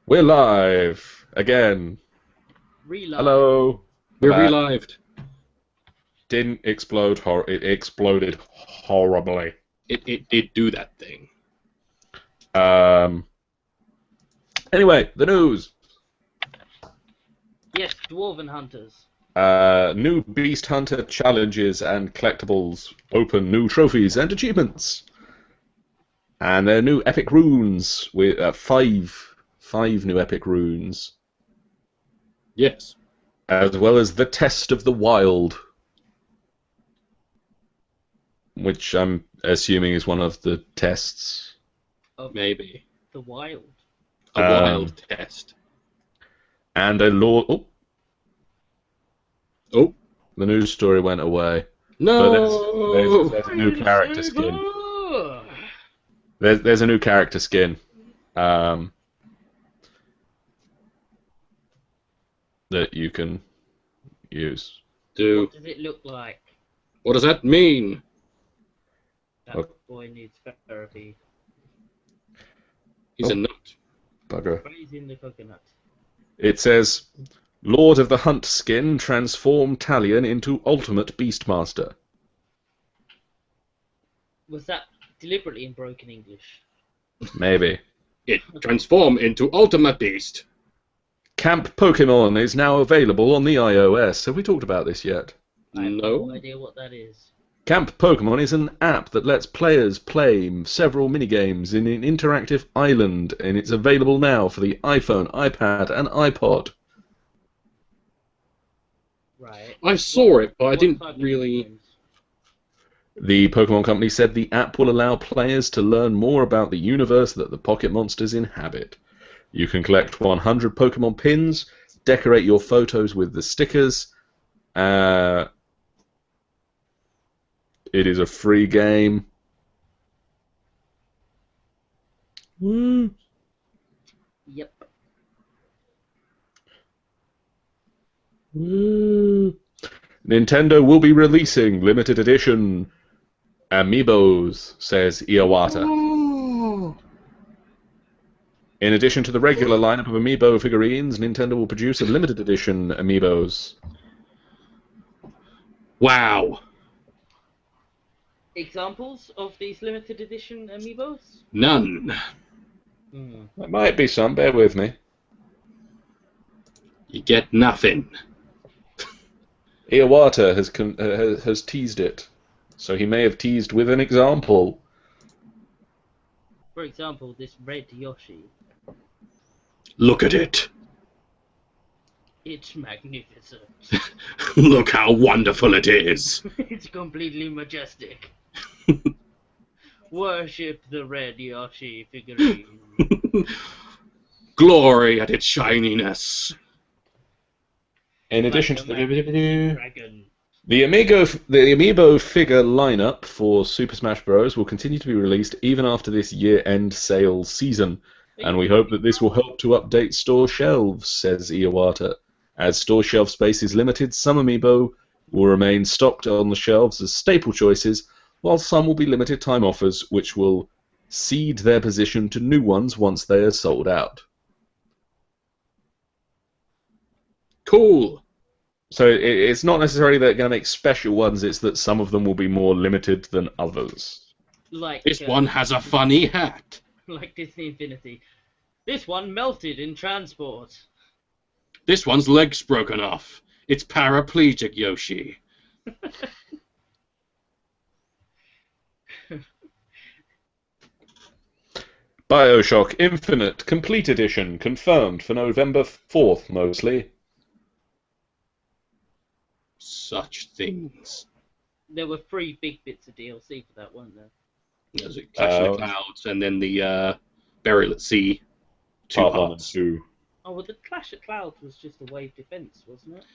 We're live again. Relive. Hello. We're We're back. relived. Didn't explode. It exploded horribly. It did do that thing. Um. Anyway, the news. Yes, Dwarven Hunters. New Beast Hunter challenges and collectibles open new trophies and achievements, and their new epic runes with five new epic runes, Yes. as well as the test of the wild, which I'm assuming is one of the tests. Of Maybe. the wild. A wild test. And a law. Oh, Oh. the news story went away. No! But there's a new character skin. There's a new character skin. That you can use. Do. What does it look like? What does that mean? That Okay. boy needs therapy. He's Oh. a nut. Bugger. Raising the coconut. It says, Lord of the Hunt skin transform Talion into ultimate Beastmaster. Was that deliberately in broken English? Maybe. It transformed into Ultimate Beast. Camp Pokemon is now available on the iOS. Have we talked about this yet? I have No. no idea what that is. Camp Pokemon is an app that lets players play several minigames in an interactive island, and it's available now for the iPhone, iPad, and iPod. Right. I saw it, but I What didn't type of really... games? The Pokemon Company said the app will allow players to learn more about the universe that the Pocket Monsters inhabit. You can collect 100 Pokemon pins, decorate your photos with the stickers. It is a free game. Woo. Yep. Woo. Nintendo will be releasing limited edition amiibos, says Iwata. Oh. In addition to the regular lineup of amiibo figurines, Nintendo will produce a limited edition amiibos. Wow. Examples of these limited edition amiibos? None. There might be some, bear with me. You get nothing. Iwata has teased it, so he may have teased with an example. For example, this red Yoshi. Look at it. It's magnificent. Look how wonderful it is. It's completely majestic. Worship the red Yoshi figurine. Glory at its shininess. In Like addition a to the magnificent dragon. amiibo figure lineup for Super Smash Bros. Will continue to be released even after this year-end sales season, and we hope that this will help to update store shelves, says Iwata. As store shelf space is limited, some amiibo will remain stocked on the shelves as staple choices, while some will be limited time offers, which will cede their position to new ones once they are sold out. Cool. So it's not necessarily that they're going to make special ones, it's that some of them will be more limited than others. Like This one has a funny hat. like Disney Infinity. This one melted in transport. This one's leg's broken off. It's paraplegic Yoshi. BioShock Infinite Complete Edition confirmed for November 4th mostly. Such things. There were 3 big bits of DLC for that, weren't there? There's a Clash in the Clouds and then the Burial at Sea. Two Part 1 and parts. 2. Oh, well, the Clash of Clouds was just a wave defense, wasn't it?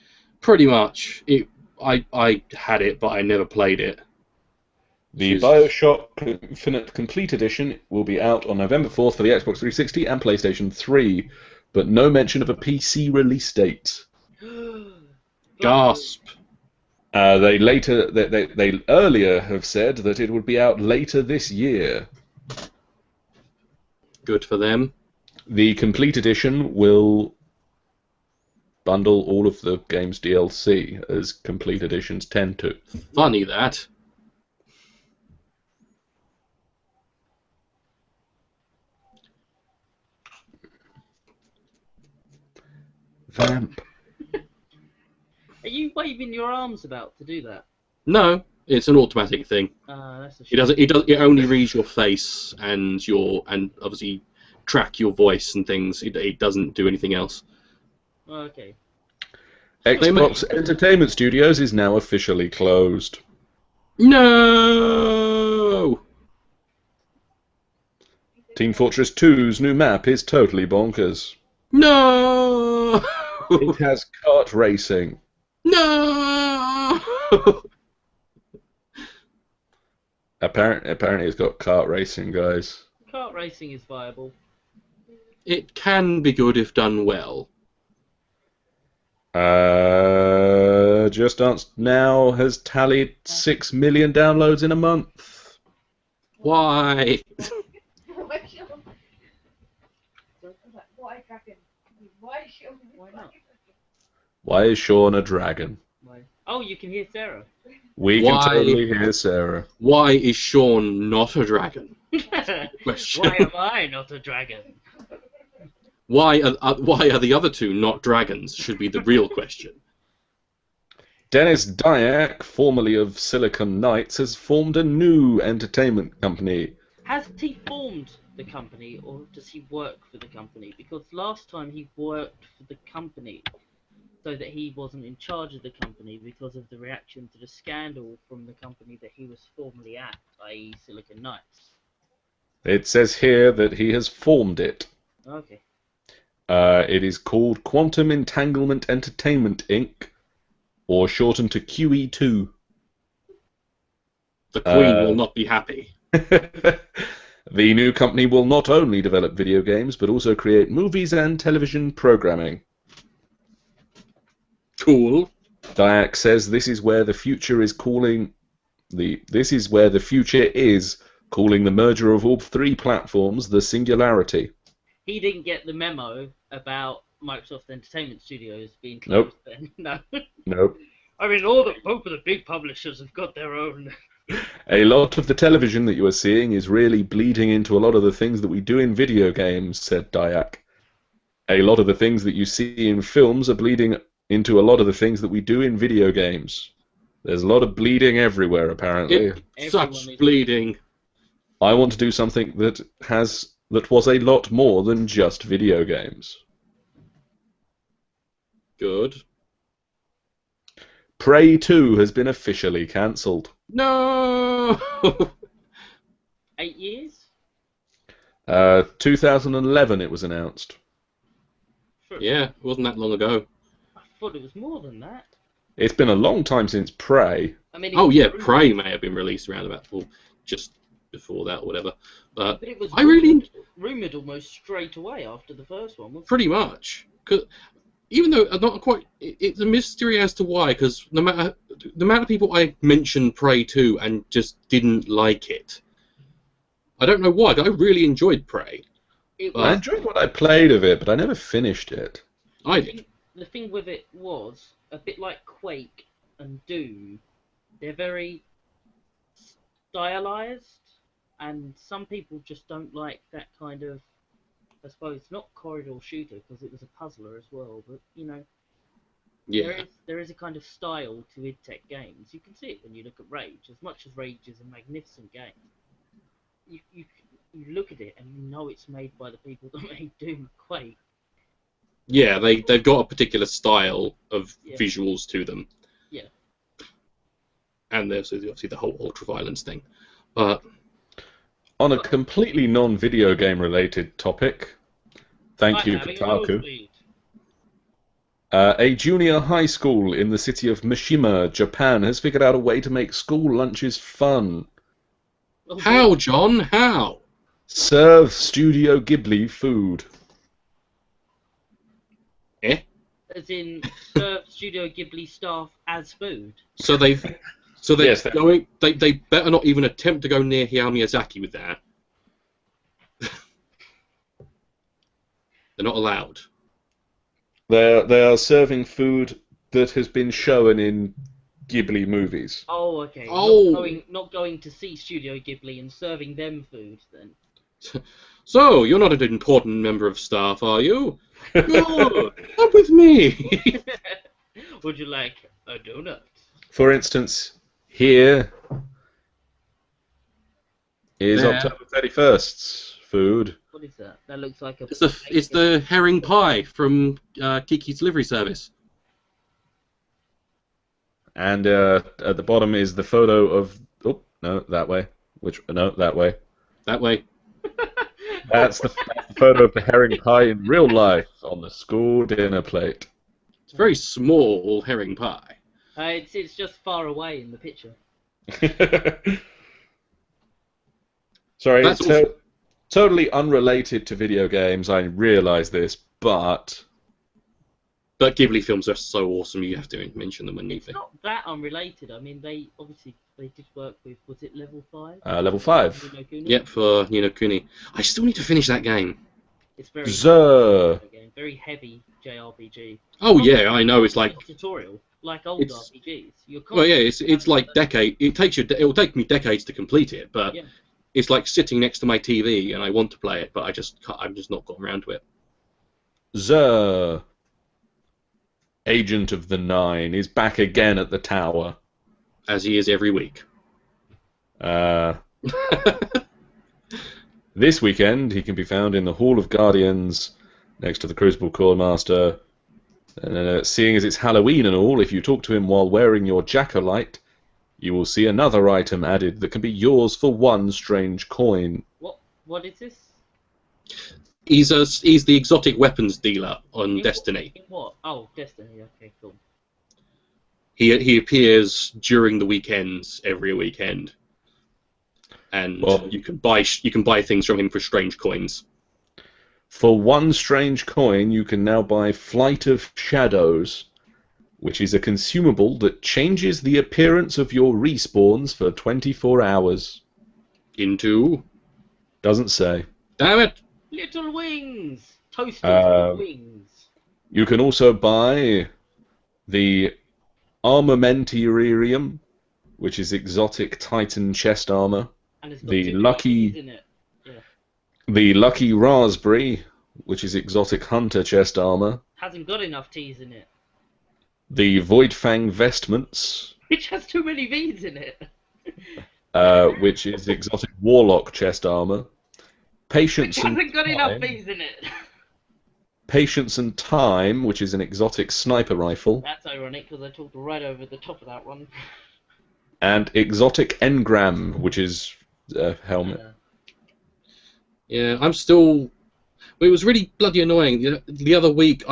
Pretty much. I had it, but I never played it. The BioShock Infinite Complete Edition will be out on November 4th for the Xbox 360 and PlayStation 3, but no mention of a PC release date. Gasp. They earlier have said that it would be out later this year. Good for them. The complete edition will bundle all of the game's DLC, as complete editions tend to. Funny that. Vamp. Are you waving your arms about to do that? No, it's an automatic thing. That's a It shame. doesn't. It only reads your face and obviously track your voice and things. It doesn't do anything else. Okay. Xbox Entertainment Studios is now officially closed. No. Team Fortress 2's new map is totally bonkers. No. It has kart racing. No. Apparently it's got kart racing, guys. Kart racing is viable. It can be good if done well. Just Dance now has tallied 6 million downloads in a month. Why? Why not? Why is Sean a dragon? Why? Oh, you can hear Sarah. We can totally hear Sarah. Why is Sean not a dragon? Why am I not a dragon? Why are the other two not dragons? Should be the real question. Dennis Dyack, formerly of Silicon Knights, has formed a new entertainment company. Has he formed the company, or does he work for the company? Because last time he worked for the company, so that he wasn't in charge of the company because of the reaction to the scandal from the company that he was formerly at, i.e. Silicon Knights. It says here that he has formed it. Okay. It is called Quantum Entanglement Entertainment, Inc., or shortened to QE2. The Queen will not be happy. The new company will not only develop video games, but also create movies and television programming. Cool. Dyack says this is where the future is calling the merger of all three platforms the singularity. He didn't get the memo about Microsoft Entertainment Studios being closed then. No. Nope. I mean, both of the big publishers have got their own. A lot of the television that you are seeing is really bleeding into a lot of the things that we do in video games, said Dyack. A lot of the things that you see in films are bleeding into a lot of the things that we do in video games. There's a lot of bleeding everywhere, apparently. Such bleeding. I want to do something that was a lot more than just video games. Good. Prey 2 has been officially cancelled. No! 8 years? 2011 it was announced. Sure. Yeah, it wasn't that long ago. I thought it was more than that. It's been a long time since Prey. I mean, Prey may have been released around about just before that or whatever. But it was rumoured almost straight away after the first one, wasn't it? Pretty much. 'Cause even though I'm not quite, it's a mystery as to why. Because no matter the amount of people I mentioned Prey 2 and just didn't like it, I don't know why. I really enjoyed Prey. I enjoyed what I played of it, but I never finished it. I did. The thing with it was a bit like Quake and Doom. They're very stylized, and some people just don't like that kind of, I suppose, not corridor shooter, because it was a puzzler as well, but, you know, Yeah. there is a kind of style to id Tech games. You can see it when you look at Rage. As much as Rage is a magnificent game, you look at it and you know it's made by the people that made Doom and Quake. Yeah, they've got a particular style of visuals to them. Yeah. And there's obviously the whole ultra-violence thing. But on a completely non-video game related topic, thank you, Kotaku. A junior high school in the city of Mishima, Japan, has figured out a way to make school lunches fun. How, John? How? Serve Studio Ghibli food. Eh? As in, serve Studio Ghibli staff as food. So they're going. They better not even attempt to go near Hayao Miyazaki with that. They're not allowed. They are serving food that has been shown in Ghibli movies. Oh, okay. Oh. Not going to see Studio Ghibli and serving them food then. So, you're not an important member of staff, are you? Good. Up with me. Would you like a donut? For instance, here is There. October 31st's food. What is that? That looks like a. It's the herring pie from Kiki's delivery service. And at the bottom is the photo of... Oh, no, that way. No, that way. That way. That's the photo of the herring pie in real life on the school dinner plate. It's a very small herring pie. It's just far away in the picture. Sorry, That's it's totally unrelated to video games, I realise this, but... But Ghibli films are so awesome, you have to mention them when you It's not that unrelated. I mean, they did work with, was it Level 5? Level 5. Ni no Kuni? Yep, for Ni no Kuni. I still need to finish that game. It's very very heavy JRPG. Oh yeah, I know. It's like tutorial, like old it's- RPGs. well, yeah, it's like decade. It will take me decades to complete it, but Yeah. it's like sitting next to my TV and I want to play it, but I've just not gotten around to it. Zer, Agent of the Nine, is back again at the tower. As he is every week. This weekend, he can be found in the Hall of Guardians, next to the Crucible Callmaster. And seeing as it's Halloween and all, if you talk to him while wearing your jack-o'-lite, you will see another item added that can be yours for one strange coin. What is this? He's the exotic weapons dealer on Destiny. What? Oh, Destiny. Okay, cool. He appears during the weekends every weekend, and you can buy things from him for strange coins. For one strange coin, you can now buy Flight of Shadows, which is a consumable that changes the appearance of your respawns for 24 hours. Into? Doesn't say. Damn it! Little wings, toasted wings. You can also buy the Armamentarium, which is exotic Titan chest armor. And it's got The two lucky- keys in it. Yeah. The Lucky Raspberry, which is exotic hunter chest armor. Hasn't got enough T's in it. The Voidfang Vestments, Which has too many V's in it. which is exotic warlock chest armor. Patience Which and hasn't got enough Time. V's in it. Patience and Time, which is an exotic sniper rifle. That's ironic because I talked right over the top of that one. And exotic engram, which is a helmet. Yeah, I'm still. Well, it was really bloody annoying. The other week,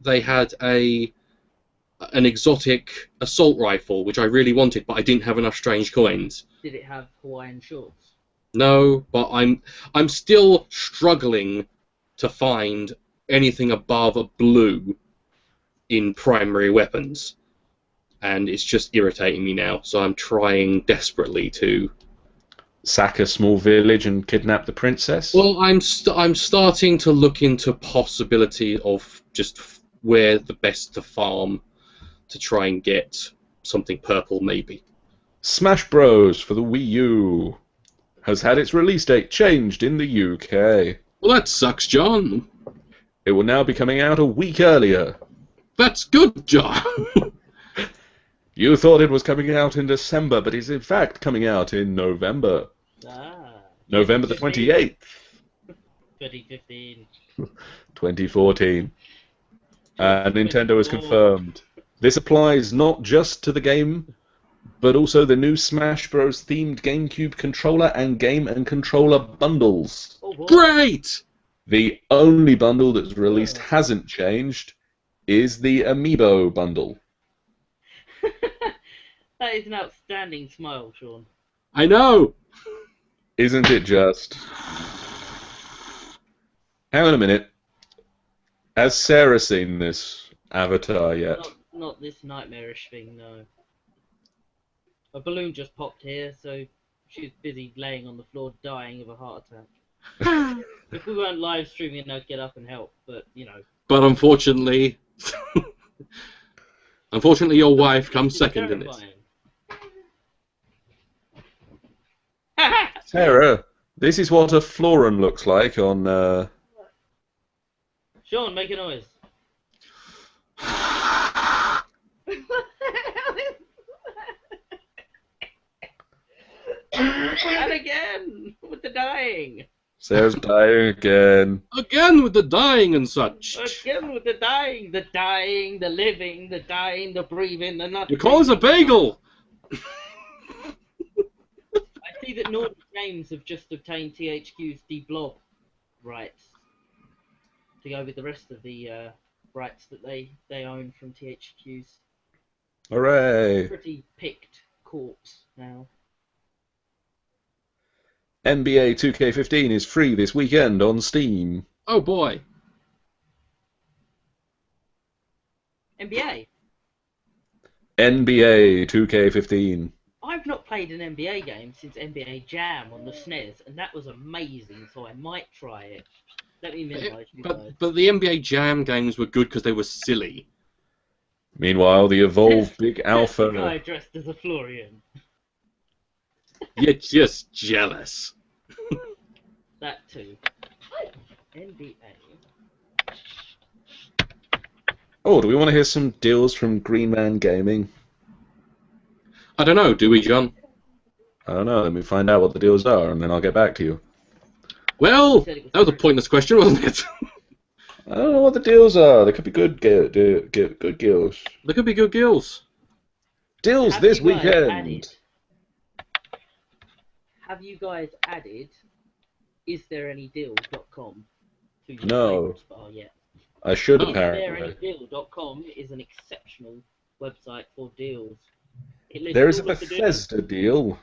they had an exotic assault rifle, which I really wanted, but I didn't have enough strange coins. Did it have Hawaiian shorts? No, but I'm still struggling to find anything above a blue in primary weapons, and it's just irritating me now. So I'm trying desperately to Sack a small village and kidnap the princess. Well, I'm starting to look into possibility of just where the best to farm to try and get something purple, maybe. Smash Bros. For the Wii U has had its release date changed in the UK. Well, that sucks, John. It will now be coming out a week earlier. That's good, John. You thought it was coming out in December, but it's in fact coming out in November. November the 28th, 2015. 2014. Nintendo has confirmed. This applies not just to the game, but also the new Smash Bros. Themed GameCube controller and game and controller bundles. Oh, boy. Great! The only bundle that's released hasn't changed is the Amiibo bundle. That is an outstanding smile, Sean. I know. Isn't it just? Hang on a minute. Has Sarah seen this Avatar yet? Not this nightmarish thing, no. A balloon just popped here, so she's busy laying on the floor dying of a heart attack. If we weren't live streaming, I'd get up and help, but you know. But unfortunately, your wife comes second in this. Sarah, this is what a florin looks like on. Sean, make a noise. And again with the dying. Sarah's dying again. Again with the dying and such. Again with the dying, the living, the dying, the breathing, the not. You call us a bagel. I see that Nordic Games have just obtained THQ's D-Blob rights to go with the rest of the rights that they own from THQ's Hooray! pretty picked corpse now. NBA 2K15 is free this weekend on Steam. Oh boy. NBA. NBA 2K15. I've not played an NBA game since NBA Jam on the SNES, and that was amazing, so I might try it. Let me minimize you guys. But the NBA Jam games were good because they were silly. Meanwhile, the Evolve Big Alpha. The guy dressed as a Florian. You're just jealous. That too. NBA. Oh, do we want to hear some deals from Green Man Gaming? I don't know, do we, John? I don't know. Let me find out what the deals are, and then I'll get back to you. Well, that was a pointless question, wasn't it? I don't know what the deals are. They could be good deals. They could be good deals. Deals Have this you guys weekend. Have you guys added istthereanydeal.com to your No. favourites bar yet? I should Oh. apparently. Istthereanydeal.com is an exceptional website for deals. It lists There is a all of the deals. Bethesda deal.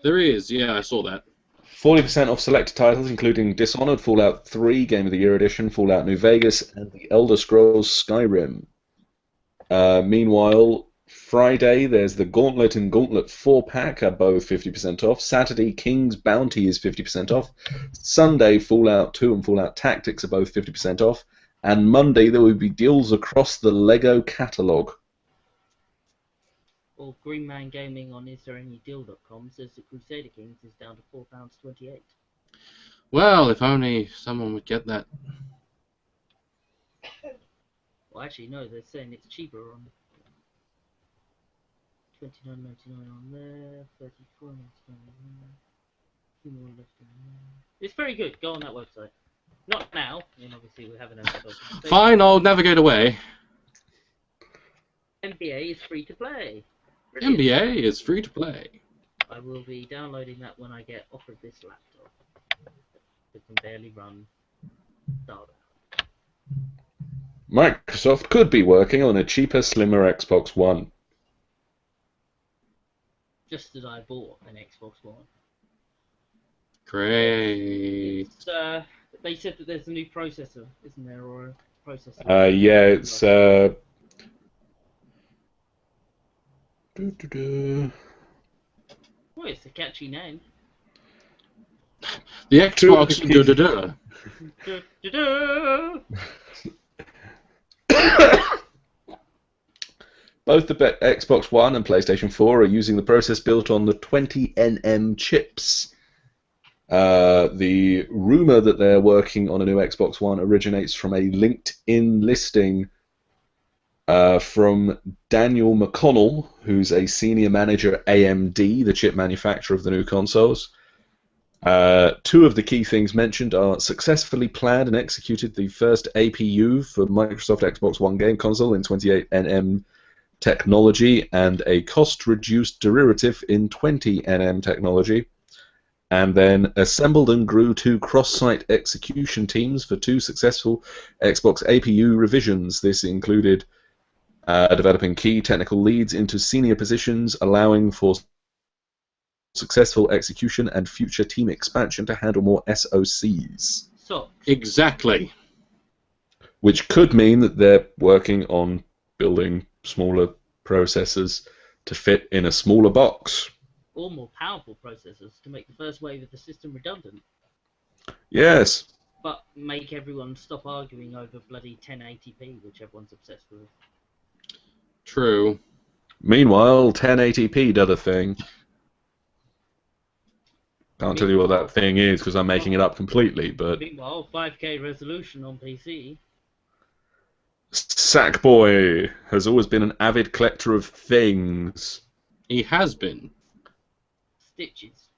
There is, yeah, I saw that. 40% off selected titles, including Dishonored, Fallout 3, Game of the Year Edition, Fallout New Vegas, and The Elder Scrolls Skyrim. Meanwhile, Friday, there's the Gauntlet and Gauntlet 4-pack are both 50% off. Saturday, King's Bounty is 50% off. Sunday, Fallout 2 and Fallout Tactics are both 50% off. And Monday, there will be deals across the LEGO catalogue. Or Green Man Gaming on istthereanydeal.com says that Crusader Kings is down to £4.28. Well, if only someone would get that. Well, actually, no, they're saying it's cheaper on $29.99 on there, $34.99 on there. Few more left on there. It's very good. Go on that website. Not now. I mean, obviously, we haven't had that. Fine, I'll navigate away. NBA is free to play. Brilliant. NBA is free to play. I will be downloading that when I get offered this laptop. It can barely run Data. Microsoft could be working on a cheaper, slimmer Xbox One. Just as I bought an Xbox One. Great. They said that there's a new processor, isn't there, or a processor? Yeah, it's Oh, it's a catchy name. The Xbox. Da-da-da. Du-du-du. Both the Xbox One and PlayStation 4 are using the process built on the 20nm chips. The rumor that they're working on a new Xbox One originates from a LinkedIn listing from Daniel McConnell, who's a senior manager at AMD, the chip manufacturer of the new consoles. Two of the key things mentioned are successfully planned and executed the first APU for Microsoft Xbox One game console in 28nm technology and a cost-reduced derivative in 20nm technology, and then assembled and grew two cross-site execution teams for two successful Xbox APU revisions. This included developing key technical leads into senior positions, allowing for successful execution and future team expansion to handle more SOCs. So, Exactly. Which could mean that they're working on building smaller processors to fit in a smaller box. or more powerful processors to make the first wave of the system redundant, Yes. but make everyone stop arguing over bloody 1080p, which everyone's obsessed with. True. Meanwhile, 1080p did a thing. Can't tell you what that thing is because I'm making it up completely, but... Meanwhile, 5K resolution on PC. Sackboy has always been an avid collector of things. He has been. Stitches.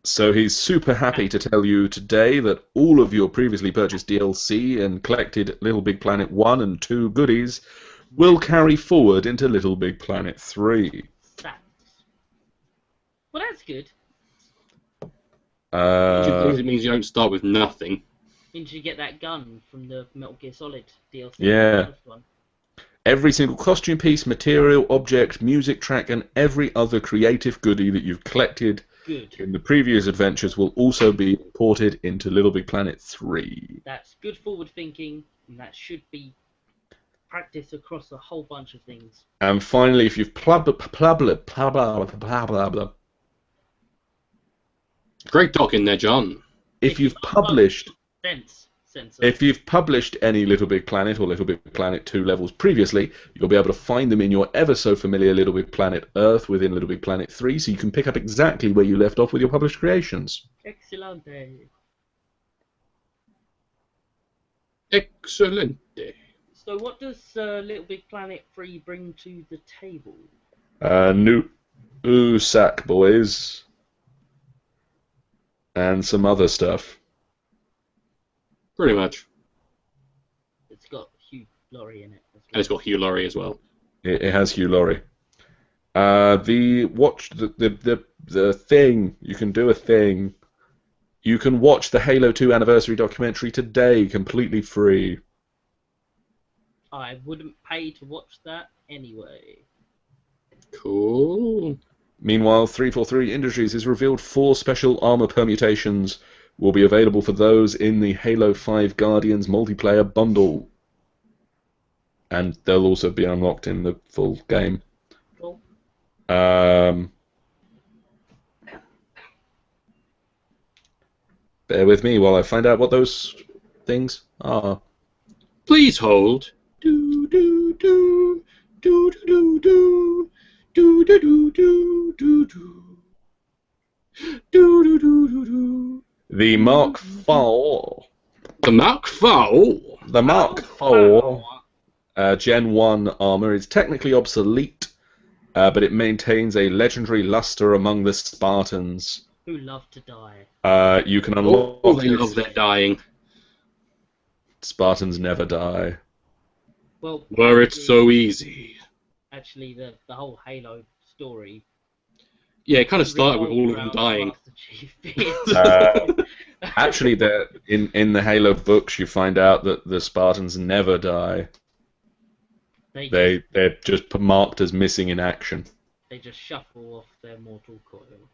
So he's super happy to tell you today that all of your previously purchased DLC and collected LittleBigPlanet 1 and 2 goodies will carry forward into LittleBigPlanet 3. Stats. Well, that's good. It means you don't start with nothing. Means you get that gun from the Metal Gear Solid DLC. Yeah. First one. Every single costume piece, material, object, music track, and every other creative goodie that you've collected in the previous adventures will also be imported into LittleBigPlanet 3. That's good forward thinking, and that should be practiced across a whole bunch of things. And finally, if you've Great talk in there, John. if you've published Sensor. If you've published any LittleBigPlanet or LittleBigPlanet 2 levels previously, you'll be able to find them in your ever so familiar LittleBigPlanet Earth within LittleBigPlanet 3, so you can pick up exactly where you left off with your published creations. Excelente. Excelente. So what does LittleBigPlanet 3 bring to the table? New sack boys, and some other stuff. Pretty much. It's got Hugh Laurie in it. And it's got Hugh Laurie as well. It has Hugh Laurie. The thing, you can do a thing. You can watch the Halo 2 anniversary documentary today, completely free. I wouldn't pay to watch that anyway. Cool. Meanwhile, 343 Industries has revealed 4 special armor permutations will be available for those in the Halo 5 Guardians multiplayer bundle. And they'll also be unlocked in the full game. Cool. Bear with me while I find out what those things are. Please hold. Do do do do do do do do do do do do do do do do. The Mark IV. The Mark IV. The Mark IV Gen 1 armor is technically obsolete, but it maintains a legendary luster among the Spartans. Who love to die. You can unlock. Oh, they love their dying. Spartans never die. Well, Were it so easy. Actually, the whole Halo story. Yeah, it kind of started with all of them dying. Actually, in the Halo books, you find out that the Spartans never die. They're just marked as missing in action. They just shuffle off their mortal coil.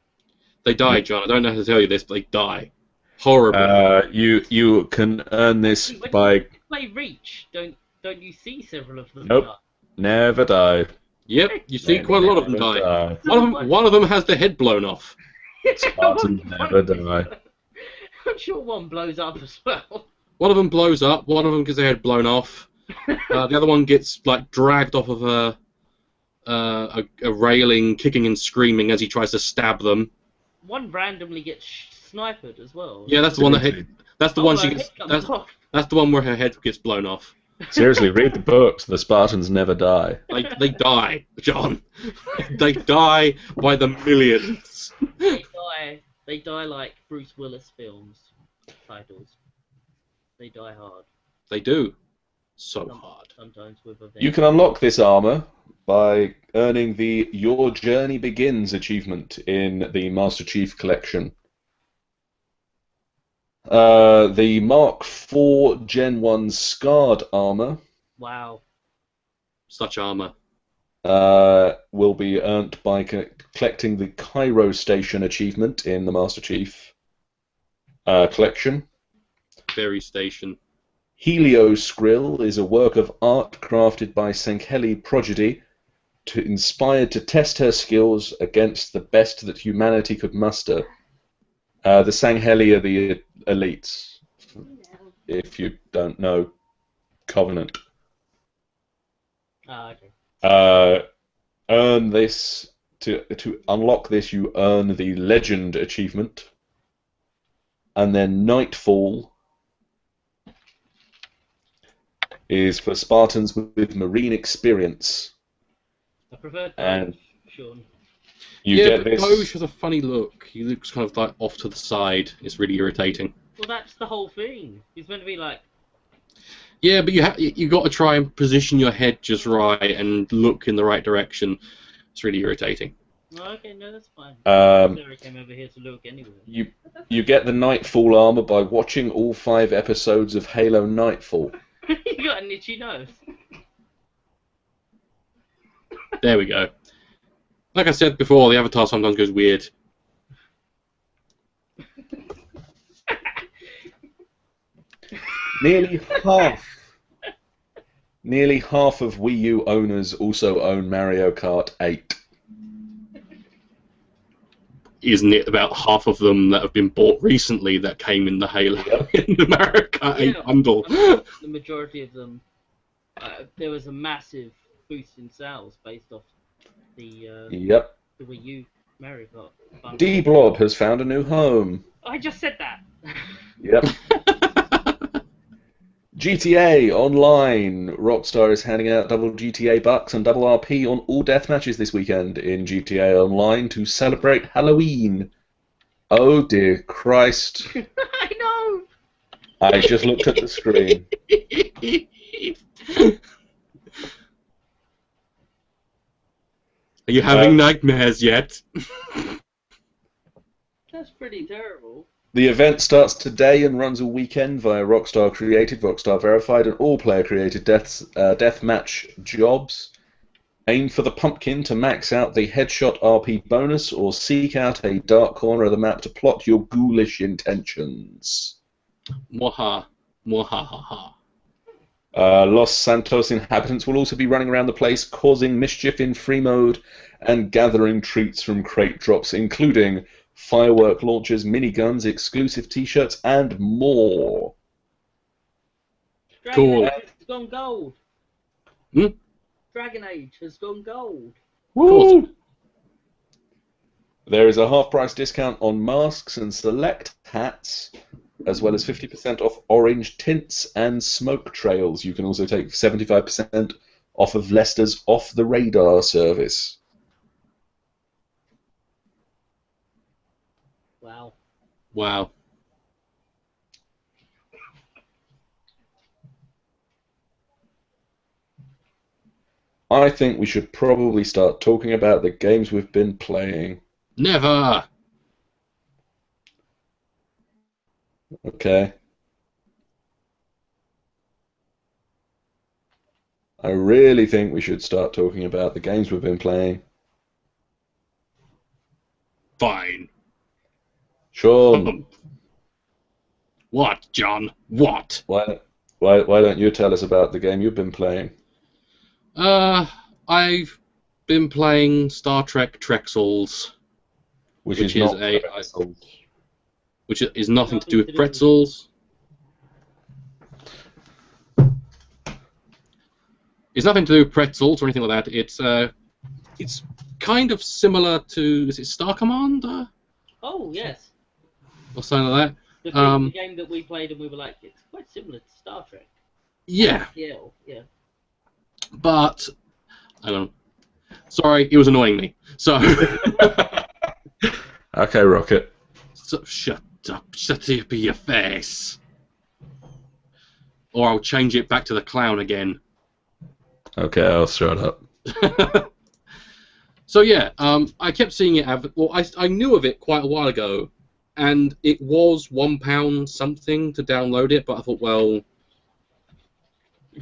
They die, John. I don't know how to tell you this, but they die. Horribly. You can earn this by... When you play Reach, don't you see several of them Nope. die? Never die. Yep, you see quite a lot of them die. One of them has the head blown off. Spartans never die. I'm sure one blows up as well. One of them blows up, one of them gets their head blown off. The other one gets like dragged off of a railing, kicking and screaming as he tries to stab them. One randomly gets sniped as well. Yeah, that's the one that that's the one she gets. That's the one where her head gets blown off. Seriously, read the books. The Spartans never die. They die, John. They die by the millions. They die like Bruce Willis films titles. They die hard. They do. So hard. Sometimes with a You can unlock this armor by earning the Your Journey Begins achievement in the Master Chief Collection. The Mark IV Gen 1 Scarred armor. Wow. Such armor. Will be earned by collecting the Cairo Station achievement in the Master Chief Collection. Berry Station. Helio Skrill is a work of art crafted by Sankheli Prodigy inspired to test her skills against the best that humanity could muster. The Sangheli are the elites, if you don't know Covenant. Okay. Earn this to unlock this. You earn the Legend achievement, and then Nightfall is for Spartans with marine experience. I prefer And Sean. You yeah, get but this. Doge has a funny look. He looks kind of like off to the side. It's really irritating. Well, that's the whole thing. He's meant to be like. Yeah, but you got to try and position your head just right and look in the right direction. It's really irritating. Oh, okay, no, that's fine. Sarah came over here to look anyway. You get the Nightfall armor by watching all 5 episodes of Halo Nightfall. You got an itchy nose. There we go. Like I said before, the avatar sometimes goes weird. Nearly half of Wii U owners also own Mario Kart 8. Isn't it about half of them that have been bought recently that came in the Halo in the Mario Kart 8 bundle? The majority of them, there was a massive boost in sales based off the Wii U Mario Kart bundle. D-Blob has found a new home. I just said that. Yep. GTA Online. Rockstar is handing out double GTA bucks and double RP on all death matches this weekend in GTA Online to celebrate Halloween. Oh dear Christ. I know. I just looked at the screen. Are you having nightmares yet? That's pretty terrible. The event starts today and runs all weekend via Rockstar created, Rockstar verified, and all player created deathmatch jobs. Aim for the pumpkin to max out the headshot RP bonus, or seek out a dark corner of the map to plot your ghoulish intentions. Mwaha. Mwahaha. Los Santos inhabitants will also be running around the place, causing mischief in free mode and gathering treats from crate drops, including firework launchers, miniguns, exclusive t-shirts, and more. Dragon Age has gone gold. Hmm? Dragon Age has gone gold. Woo! There is a half-price discount on masks and select hats, as well as 50% off orange tints and smoke trails. You can also take 75% off of Leicester's Off the Radar service. Wow. Wow. I think we should probably start talking about the games we've been playing. Never! Okay. I really think we should start talking about the games we've been playing. Fine. Sean. What, John? What? Why don't you tell us about the game you've been playing? I've been playing Star Trek Trexels, Which is not a pretzels. which is nothing to do with pretzels. It's nothing to do with pretzels or anything like that. It's kind of similar to, is it Star Commander? Oh, yes. Or something like that. The game that we played and we were like, it's quite similar to Star Trek. Yeah. Yeah. But, I don't know. Sorry, it was annoying me. So. Okay, Rocket. So, shut up your face. Or I'll change it back to the clown again. Okay, I'll shut up. So yeah, I kept seeing it. Well, I knew of it quite a while ago, and it was £1 something to download it. But I thought, well,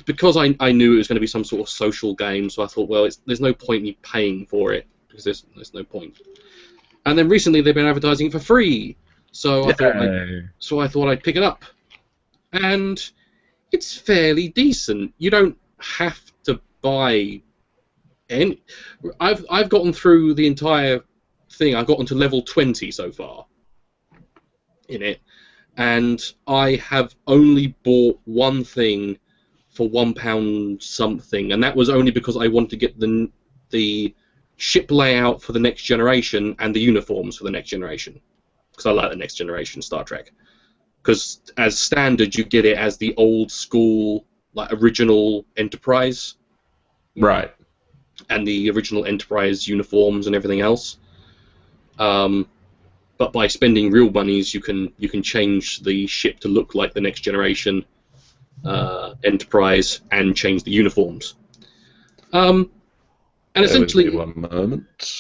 because I knew it was going to be some sort of social game, so I thought, well, there's no point in me paying for it because there's no point. And then recently they've been advertising it for free, so I thought I'd pick it up, and it's fairly decent. You don't have to buy And I've gotten through the entire thing. I've gotten to level 20 so far in it, and I have only bought one thing for £1 something, and that was only because I wanted to get the ship layout for the next generation and the uniforms for the next generation, because I like the next generation Star Trek. Because as standard, you get it as the old school, like original Enterprise, Right. and the original Enterprise uniforms and everything else. But by spending real monies, you can change the ship to look like the next generation Enterprise and change the uniforms. And essentially, Bear with me one moment.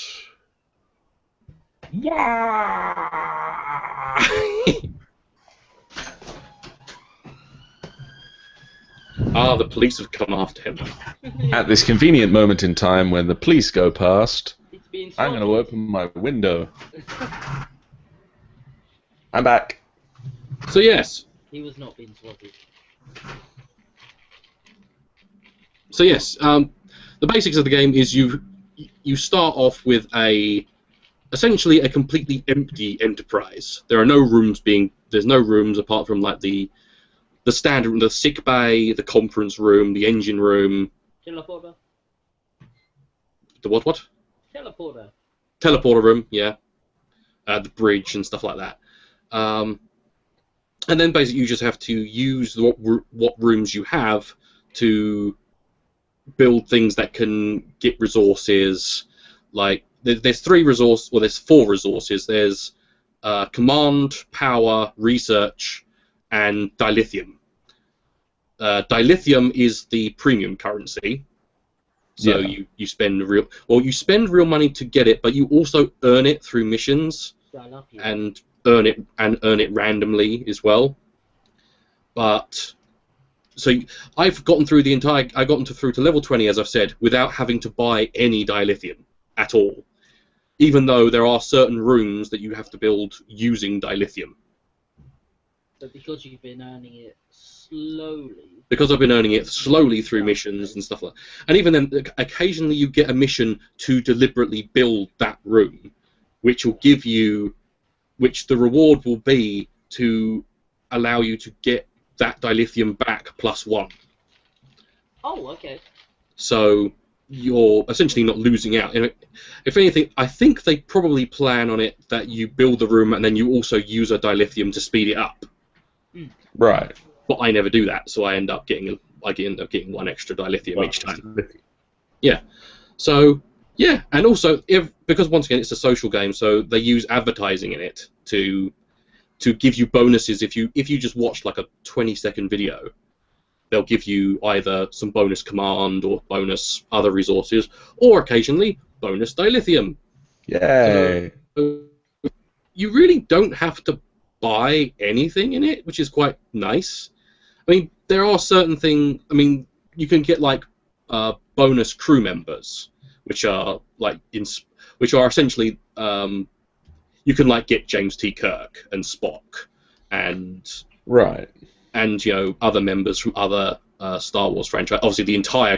the police have come after him. At this convenient moment in time when the police go past, It's being I'm going to spotted. open my window. I'm back. So yes, He was not being swatted. So yes, the basics of the game is you start off with essentially a completely empty Enterprise. There's no rooms apart from like the standard room, the sick bay, the conference room, the engine room, Teleporter. the what? Teleporter. Teleporter room, yeah, the bridge and stuff like that. And then basically you just have to use what rooms you have to build things that can get resources. Like there's four resources. There's command, power, research, and dilithium. Dilithium is the premium currency, so Yeah. you spend real money to get it, but you also earn it through missions and earn it randomly as well. But so I've gotten through through to level 20, as I've said, without having to buy any dilithium at all, even though there are certain rooms that you have to build using dilithium. But because you've been earning it slowly. Because I've been earning it slowly through missions and stuff like that. And even then, occasionally you get a mission to deliberately build that room, which the reward will be to allow you to get that dilithium back +1. Oh, okay. So you're essentially not losing out. If anything, I think they probably plan on it that you build the room and then you also use a dilithium to speed it up. Right. But I never do that, so I end up getting one extra dilithium each time. Yeah. So yeah, and also because once again it's a social game, so they use advertising in it to give you bonuses. If you just watch like a 20-second video, they'll give you either some bonus command or bonus other resources, or occasionally bonus dilithium. Yay. So you really don't have to buy anything in it, which is quite nice. I mean, there are certain things. I mean, you can get like bonus crew members, which are essentially you can like get James T. Kirk and Spock and other members from other Star Wars franchise. Obviously, the entire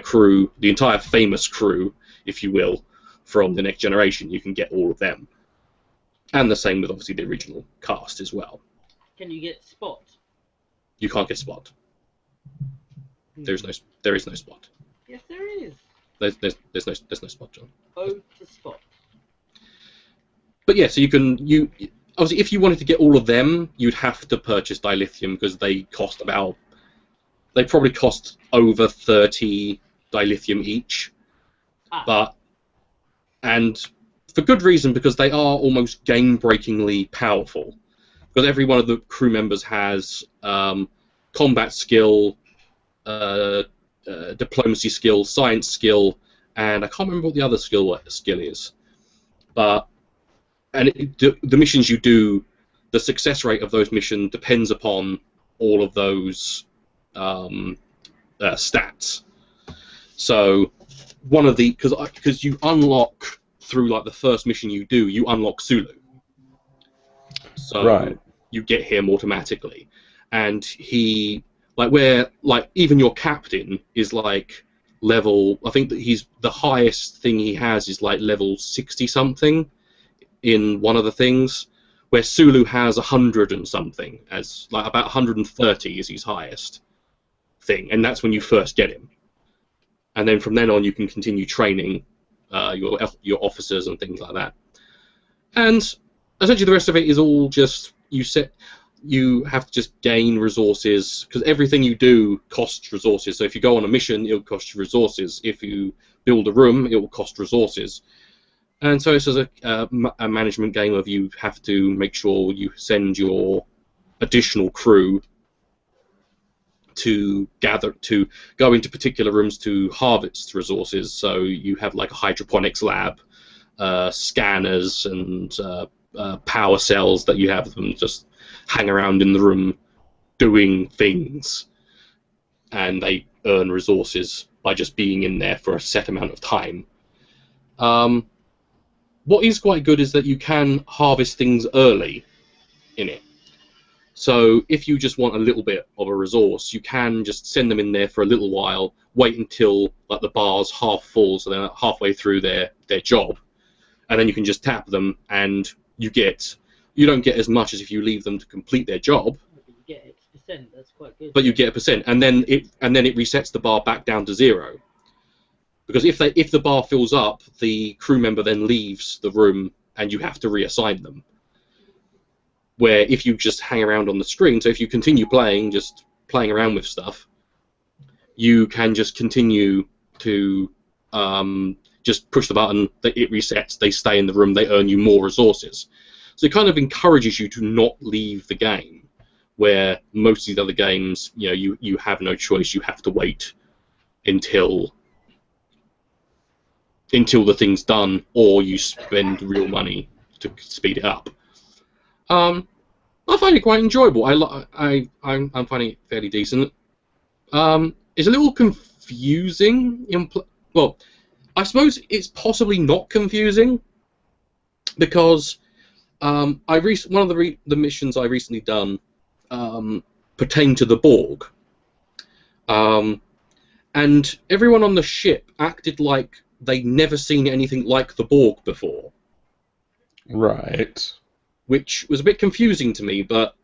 famous crew, if you will, from the Next Generation. You can get all of them, and the same with obviously the original cast as well. Can you get Spot? You can't get Spot. There is no Spot. Yes, there is. There's no Spot, John. Ode to Spot. But yeah, so obviously if you wanted to get all of them, you'd have to purchase dilithium because they probably cost over 30 dilithium each. And for good reason, because they are almost game-breakingly powerful. Because every one of the crew members has combat skill, diplomacy skill, science skill, and I can't remember what the other skill is. But the missions you do, the success rate of those missions depends upon all of those stats. So one of the because you unlock through like the first mission you unlock Sulu. So you get him automatically, and he even your captain is like level. I think that the highest thing he has is like level 60 something in one of the things, where Sulu has 100 and something, as like about 130 is his highest thing, and that's when you first get him. And then from then on, you can continue training your officers and things like that. And essentially, the rest of it is all just you have to just gain resources, because everything you do costs resources. So if you go on a mission, it'll cost you resources. If you build a room, it will cost resources. And so it's just a management game of you have to make sure you send your additional crew to go into particular rooms to harvest resources. So you have like a hydroponics lab, scanners, and power cells that you have them just hang around in the room doing things, and they earn resources by just being in there for a set amount of time. What is quite good is that you can harvest things early in it. So if you just want a little bit of a resource, you can just send them in there for a little while, wait until like the bar's half full, so they're halfway through their job, and then you can just tap them, and you don't get as much as if you leave them to complete their job. You get X%. That's quite good. But you get a percent, and then it resets the bar back down to 0. Because if the bar fills up, the crew member then leaves the room, and you have to reassign them. Where if you just hang around on the screen, so if you continue playing, just playing around with stuff, you can just continue to just push the button, it resets, they stay in the room, they earn you more resources. So it kind of encourages you to not leave the game, where most of these other games, you have no choice, you have to wait until the thing's done, or you spend real money to speed it up. I find it quite enjoyable. I'm finding it fairly decent. It's a little confusing. Well, I suppose it's possibly not confusing, because one of the missions I recently done pertained to the Borg, and everyone on the ship acted like they'd never seen anything like the Borg before. Right. Which was a bit confusing to me, but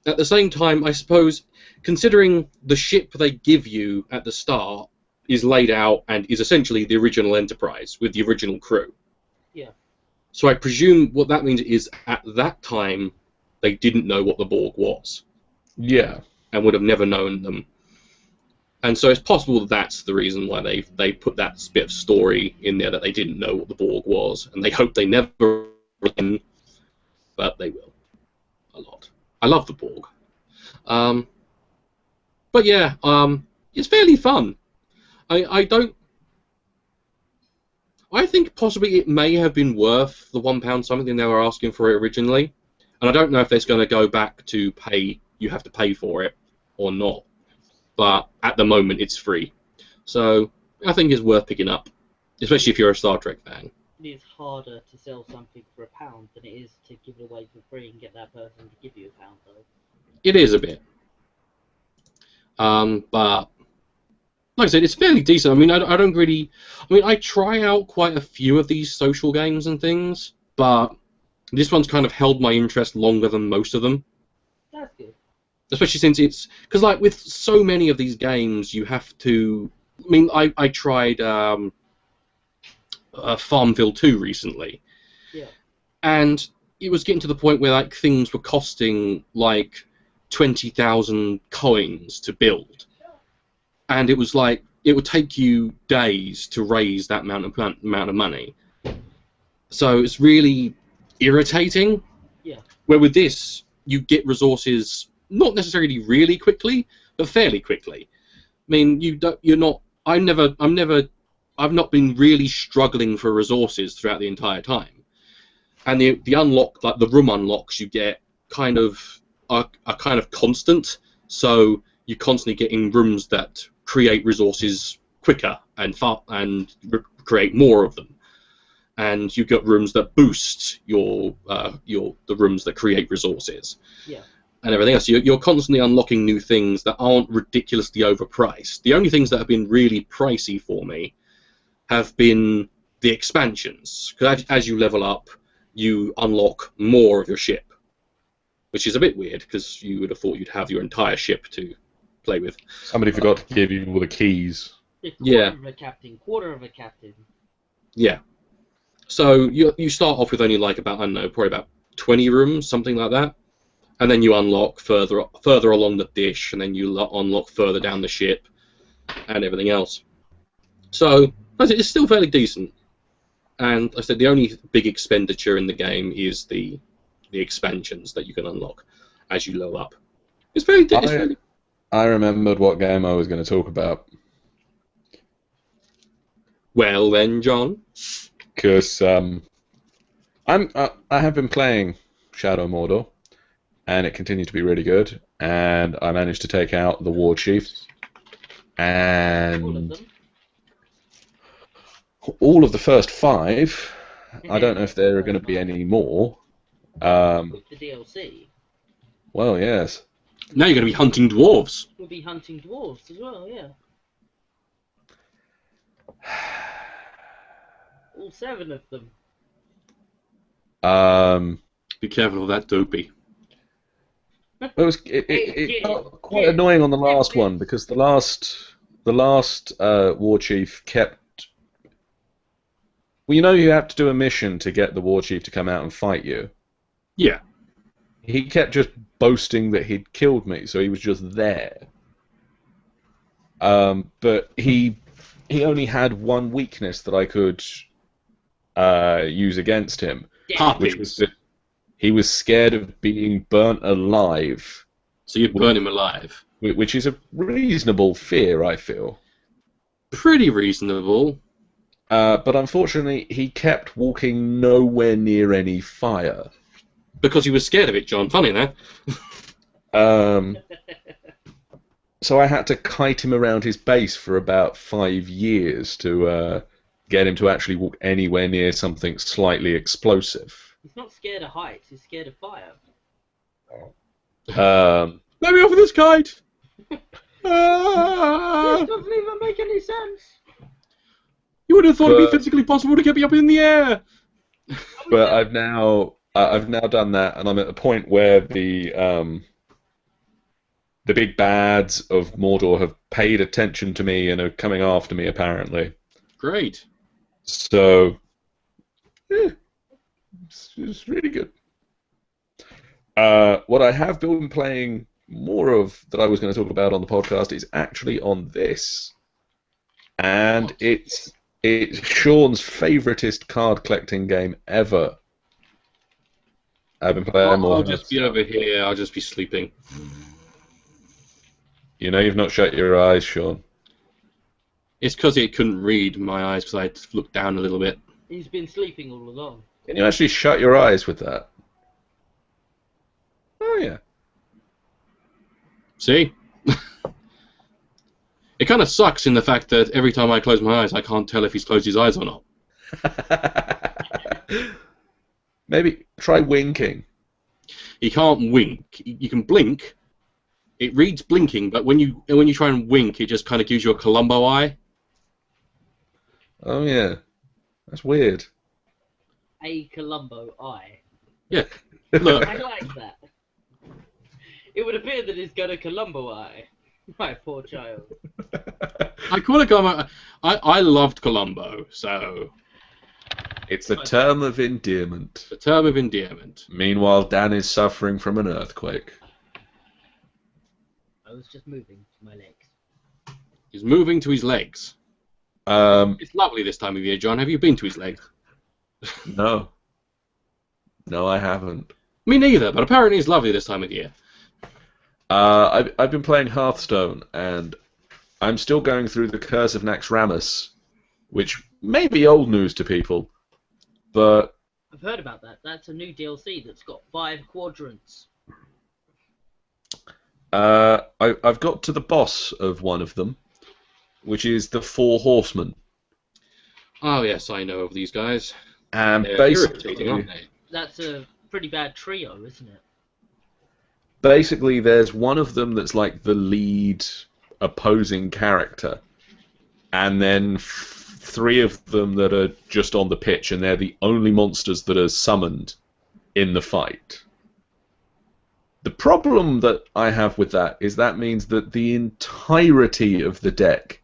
at the same time, I suppose, considering the ship they give you at the start is laid out and is essentially the original Enterprise with the original crew. Yeah. So I presume what that means is at that time they didn't know what the Borg was. Yeah. And would have never known them. And so it's possible that that's the reason why they put that bit of story in there, that they didn't know what the Borg was, and they hope they never will, but they will. A lot. I love the Borg. But yeah, it's fairly fun. I think possibly it may have been worth the £1 something they were asking for it originally, and I don't know if it's going to go back to pay. You have to pay for it or not. But at the moment, it's free, so I think it's worth picking up, especially if you're a Star Trek fan. It is harder to sell something for £1 than it is to give it away for free and get that person to give you £1, though. It is a bit, but like I said, it's fairly decent. I mean, I don't really. I mean, I try out quite a few of these social games and things, but this one's kind of held my interest longer than most of them. That's good. Especially since because like with so many of these games, you have to. I mean, I tried Farmville 2 recently, yeah, and it was getting to the point where like things were costing like 20,000 coins to build, and it was like it would take you days to raise that amount of money. So it's really irritating. Yeah. Where with this, you get resources. Not necessarily really quickly, but fairly quickly. I mean, I've not been really struggling for resources throughout the entire time. And the unlock, like the room unlocks, you get kind of are kind of constant. So you're constantly getting rooms that create resources quicker and create more of them. And you've got rooms that boost the rooms that create resources. Yeah. and everything else. You're constantly unlocking new things that aren't ridiculously overpriced. The only things that have been really pricey for me have been the expansions, because as you level up, you unlock more of your ship, which is a bit weird, because you would have thought you'd have your entire ship to play with. Somebody forgot to give you all the keys. Yeah. Quarter of a captain. Yeah. So you start off with only like about, I don't know, probably about 20 rooms, something like that. And then you unlock further along the dish, and then you unlock further down the ship, and everything else. So it's still fairly decent. And I said the only big expenditure in the game is the expansions that you can unlock as you level up. It's fairly. I remembered what game I was going to talk about. Well then, John. Because I have been playing Shadow Mordor, and it continued to be really good. And I managed to take out the War Chiefs, and all of the first 5. I don't know if there are going to be any more. With the DLC. Well, yes. Now you're going to be hunting dwarves. We'll be hunting dwarves as well, yeah. All 7 of them. Be careful of that dopey. It got quite annoying on the last one, because the last War Chief kept. Well, you have to do a mission to get the War Chief to come out and fight you. Yeah. He kept just boasting that he'd killed me, so he was just there. But he only had one weakness that I could use against him, which was that he was scared of being burnt alive. So you'd burn him alive? Which is a reasonable fear, I feel. Pretty reasonable. But unfortunately, he kept walking nowhere near any fire. Because he was scared of it, John. Funny, that. So I had to kite him around his base for about 5 years to get him to actually walk anywhere near something slightly explosive. He's not scared of heights, he's scared of fire. Let me off with this kite! This doesn't even make any sense! You would have thought it'd be physically possible to get me up in the air! But I've now done that, and I'm at a point where the big bads of Mordor have paid attention to me and are coming after me, apparently. Great. So, yeah, it's really good. What I have been playing more of that I was going to talk about on the podcast is actually on this. And it's Sean's favoritist card collecting game ever. I've been playing more. I'll just be over here, I'll just be sleeping. You know you've not shut your eyes, Sean. It's because it couldn't read my eyes because I looked down a little bit. He's been sleeping all along. Can you actually shut your eyes with that? Oh, yeah. See? It kind of sucks in the fact that every time I close my eyes, I can't tell if he's closed his eyes or not. Maybe try winking. He can't wink. You can blink. It reads blinking, but when you try and wink, it just kind of gives you a Colombo eye. Oh yeah, that's weird. A Colombo eye. Yeah. Look. I like that. It would appear that he's got a Colombo eye. My poor child. I call it Colombo. I loved Colombo, so. It's a term of endearment. A term of endearment. Meanwhile, Dan is suffering from an earthquake. I was just moving to my legs. He's moving to his legs. It's lovely this time of year, John. Have you been to his legs? No. No, I haven't. Me neither, but apparently it's lovely this time of year. I've been playing Hearthstone, and I'm still going through the Curse of Naxxramas, which may be old news to people, but... I've heard about that. That's a new DLC that's got 5 quadrants. I've got to the boss of one of them, which is the Four Horsemen. Oh yes, I know of these guys. And they're basically, irritating, aren't they? That's a pretty bad trio, isn't it? basically there's one of them that's like the lead opposing character, and then three of them that are just on the pitch, and they're the only monsters that are summoned in the fight. The problem that I have with that is that means that the entirety of the deck